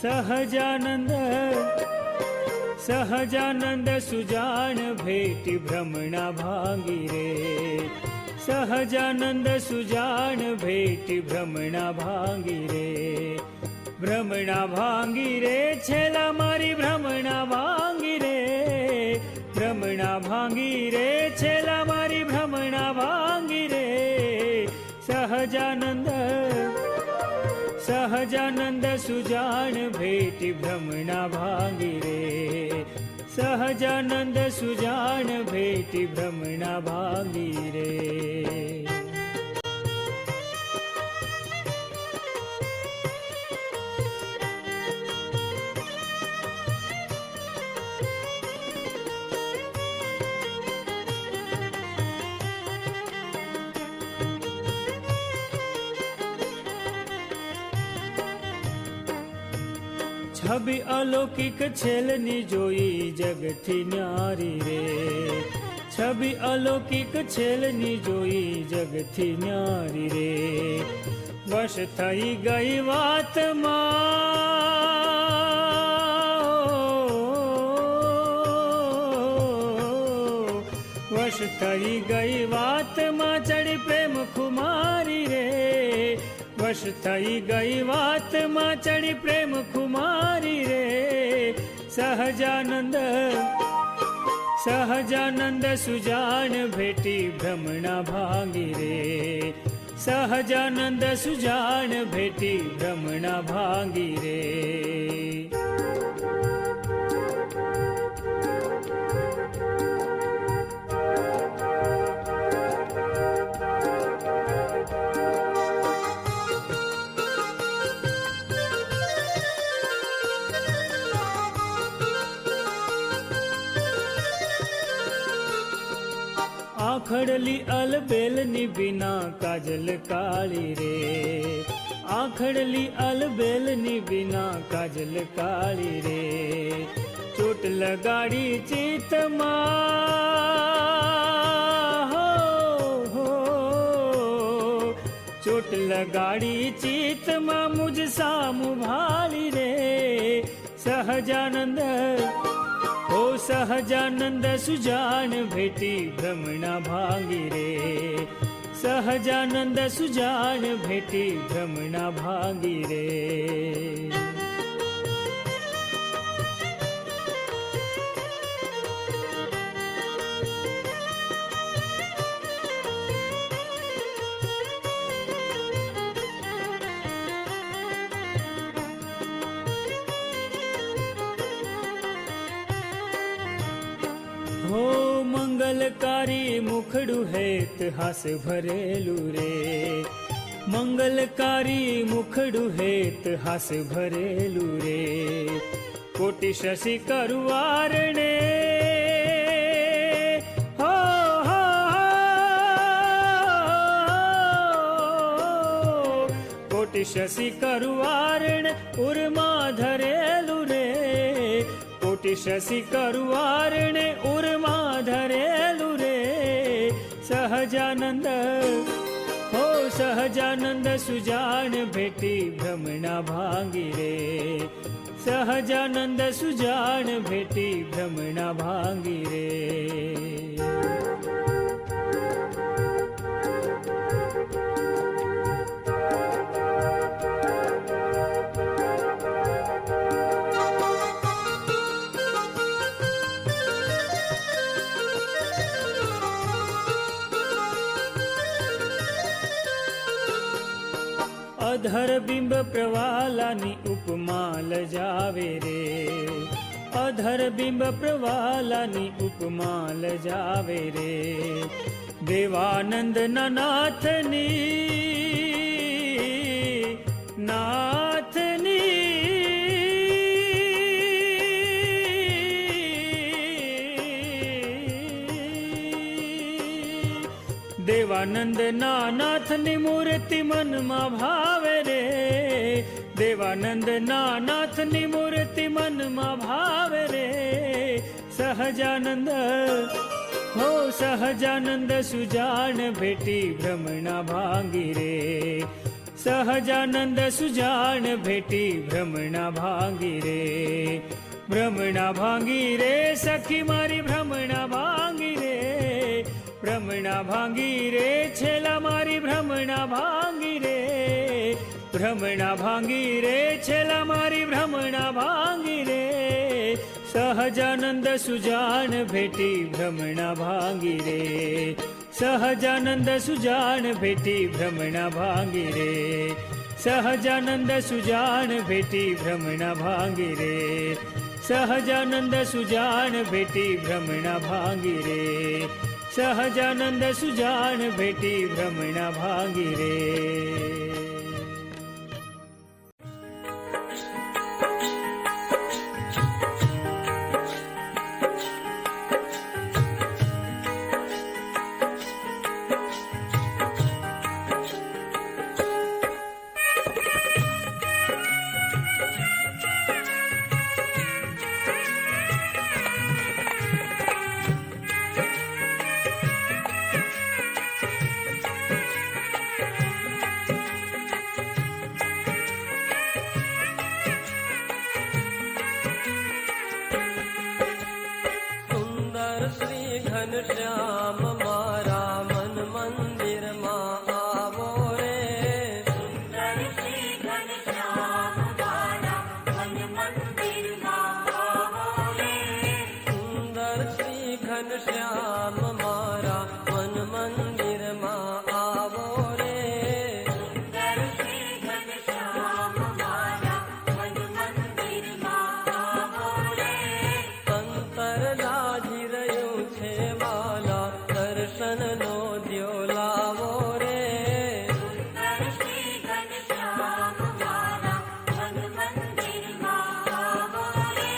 સહજાનંદ સહજાનંદ સુજાણ ભેટી ભ્રમણા ભાંગી રે, સહજાનંદ સુજાણ ભેટી ભ્રમણા ભાંગી રે, ભ્રમણા ભાંગી રે છેલા મારી ભ્રમણા ભાંગી રે, ભ્રમણા ભાંગી રે છેલા મારી ભ્રમણા ભાંગી રે, સહજાનંદ સહજાનંદ સુજાણ ભેટી ભ્રમણા ભાંગી રે, સહજાનંદ સુજાણ ભેટી ભ્રમણા ભાંગી રે. છબી અલૌકિક છેલની જોઈ જગથી ન્યારી રે, છબી અલૌકિક છેલની જોઈ જગથી ન્યારી રે, વશ થઈ ગઈ વાતમાં, વશ થઈ ગઈ વાતમાં ચડી પ્રેમ ખુમારી રે, વશ થઈ ગઈ વાતમાં ચડી પ્રેમ ખુમારી રે, સહજાનંદ સહજાનંદ સુજાણ ભેટી ભ્રમણા ભાંગી રે, સહજાનંદ સુજાણ ભેટી ભ્રમણા ભાંગી રે. આખડલી અલબેલની બીના કાજલ કાળી રે, આખડલી અલબેલની બીના કાજલ કાળી રે, ચોટ લગાડી ચિત્તમાં હો, ચોટ લગાડી ચિત્તમાં મુજ સામુ ભાળી રે, સહજાનંદ ઓ સહજાનંદ સુજાણ ભેટી ભ્રમણા ભાંગી રે, સહજાનંદ સુજાણ ભેટી ભ્રમણા ભાંગી રે. હો મંગલકારી મુખડું હેત હાસ ભરેલું રે, મંગલકારી મુખડું હેત હાસ ભરેલું રે, કોટી શશી કરવારણે હો હો, કોટી શશી કરવારણે ઉર્મા ધરેલું રે, કોટી શશી કરવારણે ઉર્મા ધરેલું રે, સહજાનંદ હો સહજાનંદ સુજાણ ભેટી ભ્રમણા ભાંગી રે, સહજાનંદ સુજાણ ભેટી ભ્રમણા ભાંગી રે. અધર બિંબ પ્રવાલાની ઉપમા લજાવે રે, અધર બિંબ પ્રવાલાની ઉપમા લજાવે રે, દેવાનંદના નાથની નાથની દેવાનંદના નાથની મૂર્તિ મનમાં ભાવે રે, દેવાનંદના નાથની મૂર્તિ મનમાં ભાવે રે, સહજાનંદ હો સહજાનંદ સુજાણ ભેટી ભ્રમણા ભાંગી રે, સહજાનંદ સુજાણ ભેટી ભ્રમણા ભાંગી રે, ભ્રમણા ભાંગી રે સખી મારી ભ્રમણા ભાંગી રે, ભ્રમણા ભાંગી રે છેલા મારી ભ્રમણા ભાંગી રે, ભ્રમણા ભાંગી રે છેલા મારી ભ્રમણા ભાંગી રે, સહજાનંદ સુજાણ ભેટી ભ્રમણા ભાંગી રે, સહજાનંદ સુજાણ ભેટી ભ્રમણા ભાંગી રે, સહજાનંદ સુજાણ ભેટી ભ્રમણા ભાંગી રે, સહજાનંદ સુજાણ ભેટી ભ્રમણા ભાંગી રે, સહજાનંદ સુજાણ ભેટી ભ્રમણા ભાંગી રે. ઘનશ્યામ મારા મન મંદિરમાં આવો રે, સુંદર શ્રી ઘનશ્યામ મારા મન મંદિરમાં આવો રે, સુંદર શ્રી ઘનશ્યામ મારા મન મંદિરમાં આવો રે, સુંદર શ્રી ઘનશ્યામ મારા મન મંદિરમાં આવો રે, અંતર લાજી રહ્યું છે વાલા દર્શનનો દ્યો લાવો રે, સુંદર શ્રી ઘનશ્યામ મારા મન મંદિરમાં આવો રે,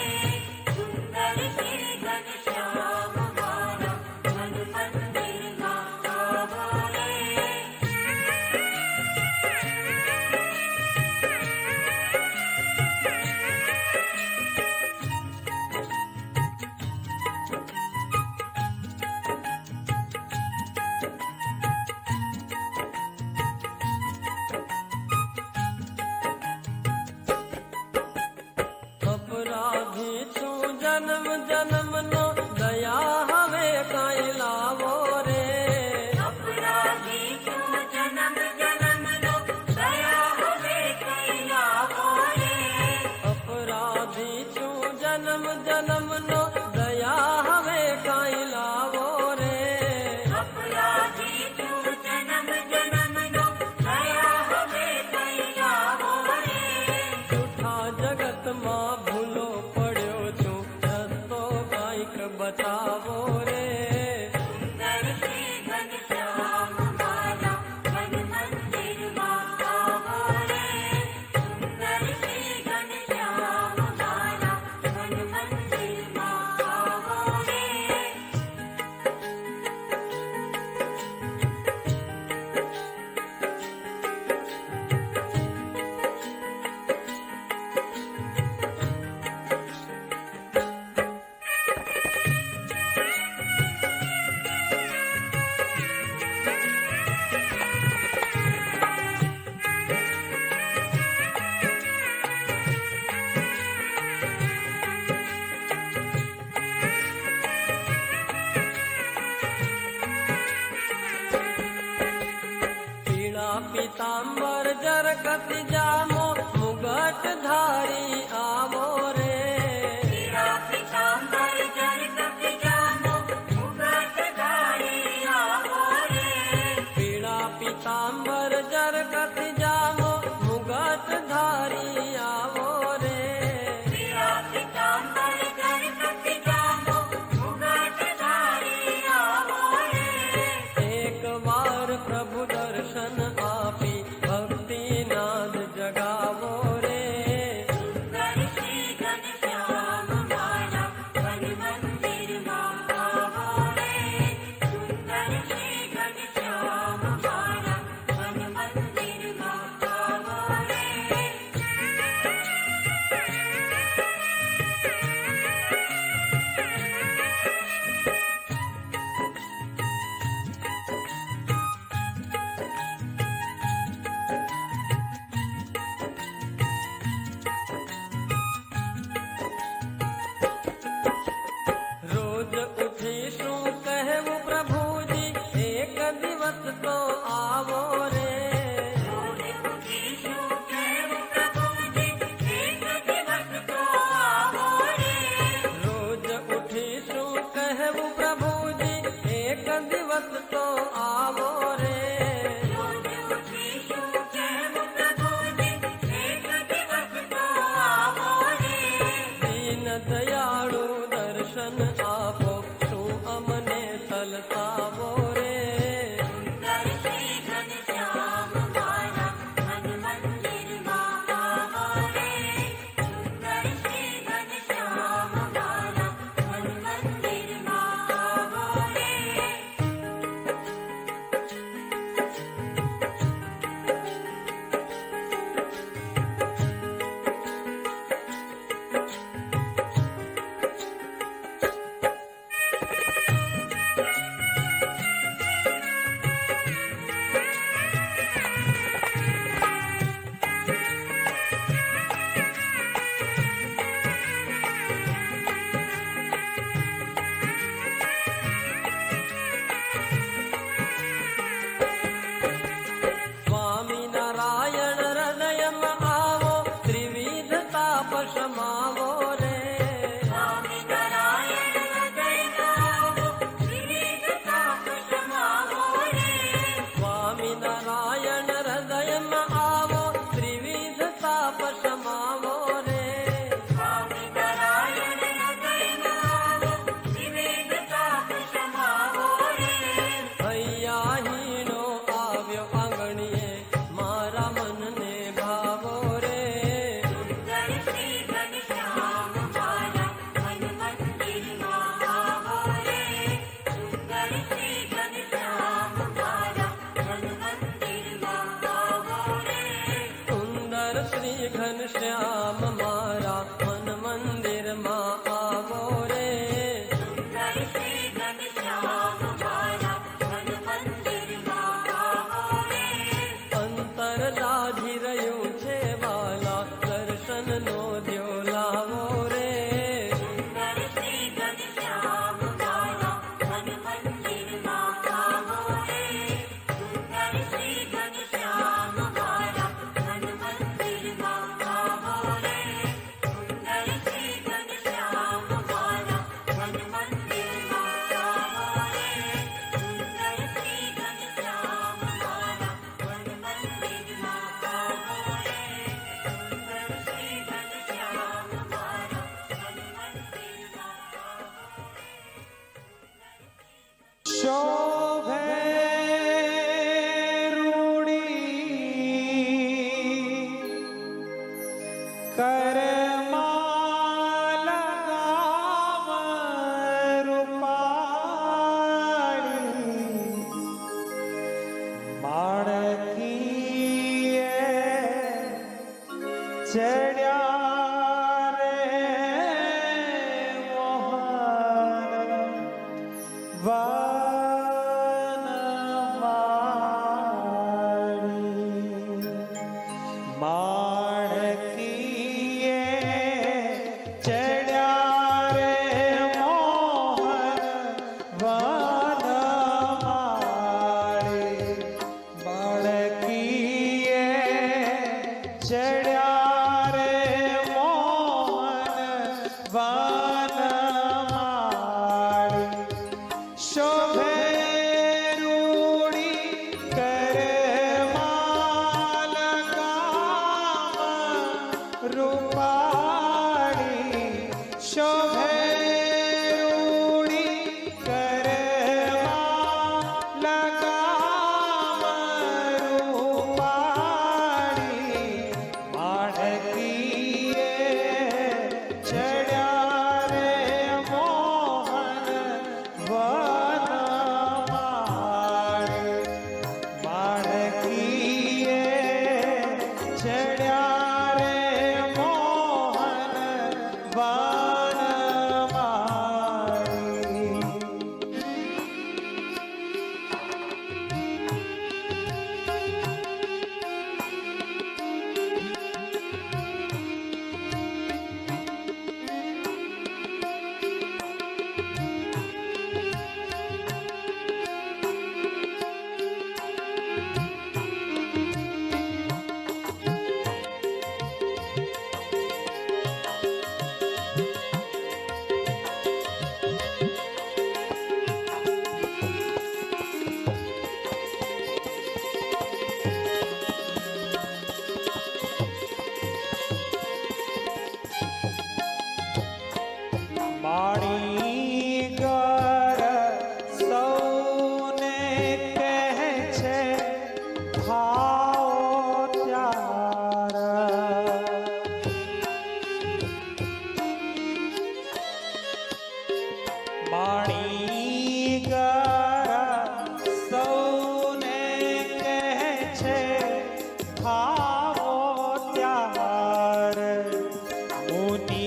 સુંદર શ્રી ઘનશ્યામ મારા મન મંદિરમાં આવો રે. અપરાધી છું જન્મ જન્મનો દયા હવે કાંઈ લાવો રે, અપરાધી છું જન્મ જન્મનો દયા હવે કાંઈ લાવો રે, અપરાધી છું જન્મ જન્મનો દયા હવે કાંઈ લાવો રે, અપરાધી છું જન્મ જન્મનો દયા હવે કાંઈ લાવો રે, જૂઠા જગતમાં ભૂલો પડ્યો છું રસ્તો કાંઈક બતાવો રે, સુંદર શ્રી ઘનશ્યામ મારા મન મંદિરમાં આવો રે, સુંદર શ્રી ઘનશ્યામ મારા મન મંદિરમાં આવો રે. પીળા પીતાંબર જરકત જામો મુગટ ધારી આવો રે, પીળા પીતાંબર જરકત જામો મુગટ ધારી આવો રે, પીળા પીતાંબર જરકત જામો મુગટ ધારી આવો રે, પીળા પીતાંબર જરકત જામો મુગટ ધારી આવો રે. એક વાર પ્રભુ દર્શન આપી ભક્તિ નાદ દયાળુ દર્શન આપો શું અમને તલસાવો રે સ્વામિનારાયણ હૃદયમાં આવો ત્રિવિધ તાપ સમાવો રે સ્વામિનારાયણ હૃદયમાં આવો ત્રિવિધ તાપ સમાવો રે હૈયા હીણો આવ્યો આંગણીએ મારા મનને ભાવો રે સુંદર શ્રી ઘનશ્યામ મારા મન મંદિરમાં આવો રે અંતર લાજી રહ્યું છે વાલા દર્શનનો દ્યો લાવો રે શોભે રૂડી કરમાં લગાવ રૂપાળી માણકીએ ચડ્યા રે મોહન માણકીએ ચડ્યા રે મોહન વનમાળી માણકીએ ચડ્યા રે માણીગર સૌને કહે છે ખાઓ ત્યાર માણીગર સૌને કહે છે ખાઓ ત્યાર મુનિવરણી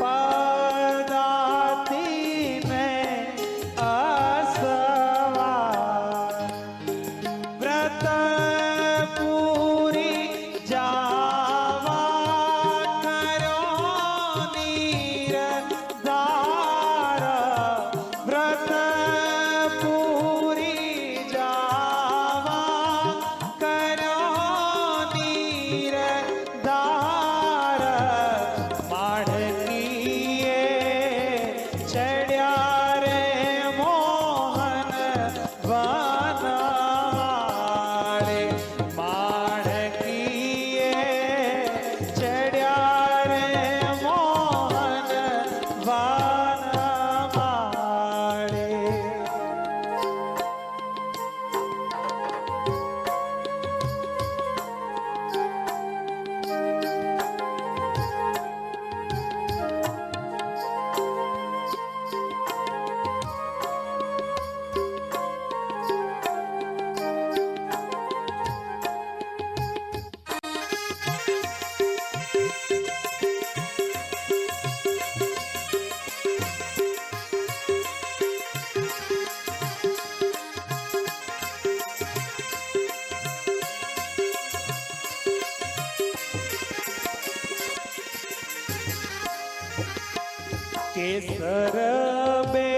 પદાથી મેં અસવાર વ્રત પૂરી જાવા કર્યો નિર્ધાર વ્રત પૂરી જાવા કર્યો નિર્ધાર માળકીએ ચડ્યા રે મોહન વનવાળે માળકીએ ચડ્યા રે મોહન વનવાળે કેસર બે